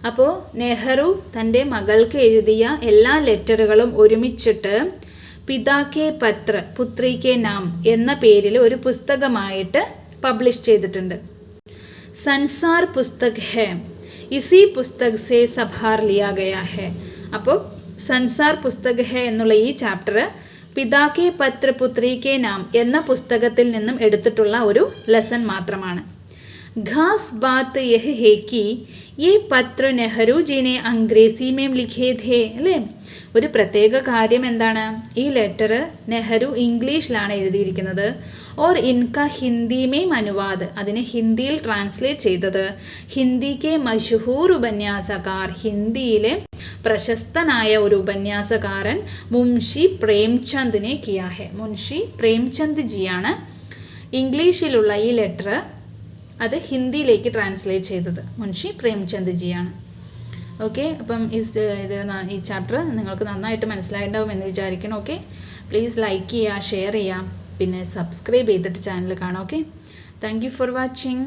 അപ്പോൾ നെഹ്റു തൻ്റെ മകൾക്ക് എഴുതിയ എല്ലാ ലെറ്ററുകളും ഒരുമിച്ചിട്ട് പിതാക്കെ പത്ര പുത്രിക്കെ നാം എന്ന പേരിൽ ഒരു പുസ്തകമായിട്ട് പബ്ലിഷ് ചെയ്തിട്ടുണ്ട്. സൻസാർ പുസ്തക് ഹെ, ഇസി പുസ്തക് സെ സഭാർ ലിയാ ഗയാ ഹെ. അപ്പോൾ സൻസാർ പുസ്തക് ഹെ എന്നുള്ള ഈ ചാപ്റ്റർ പിതാക്കെ പത്ര പുത്രിക്കെ നാം എന്ന പുസ്തകത്തിൽ നിന്നും എടുത്തിട്ടുള്ള ഒരു ലെസൺ മാത്രമാണ്. ഖാസ് ബാത്ത് യഹ് ഹേ കി യേ പത്ര നെഹ്റു ജി നെ അംഗ്രേസി മേം ലിഖേ ഥേ അല്ലേ. ഒരു പ്രത്യേക കാര്യം എന്താണ്, ഈ ലെറ്റർ നെഹ്റു ഇംഗ്ലീഷിലാണ് എഴുതിയിരിക്കുന്നത്. ഓർ ഇൻക ഹിന്ദി മേം അനുവാദ്, അതിനെ ഹിന്ദിയിൽ ട്രാൻസ്ലേറ്റ് ചെയ്തത് ഹിന്ദിക്ക് മഷഹൂർ ഉപന്യാസകാർ, ഹിന്ദിയിലെ പ്രശസ്തനായ ഒരു ഉപന്യാസകാരൻ മുൻഷി പ്രേംചന്ദിനെ കിയാ ഹെ. മുൻഷി പ്രേംചന്ദ് ജിയാണ് ഇംഗ്ലീഷിലുള്ള ഈ ലെറ്റർ അത് ഹിന്ദിയിലേക്ക് ട്രാൻസ്ലേറ്റ് ചെയ്തത് മുൻഷി പ്രേംചന്ദ് ജിയാണ്. ഓക്കെ, അപ്പം ഈ ചാപ്റ്റർ നിങ്ങൾക്ക് നന്നായിട്ട് മനസ്സിലായിട്ടുണ്ടാവും എന്ന് വിചാരിക്കണം. ഓക്കെ, പ്ലീസ് ലൈക്ക് ചെയ്യുക, ഷെയർ ചെയ്യുക, പിന്നെ സബ്സ്ക്രൈബ് ചെയ്തിട്ട് ചാനൽ കാണാം. Okay, thank you for watching.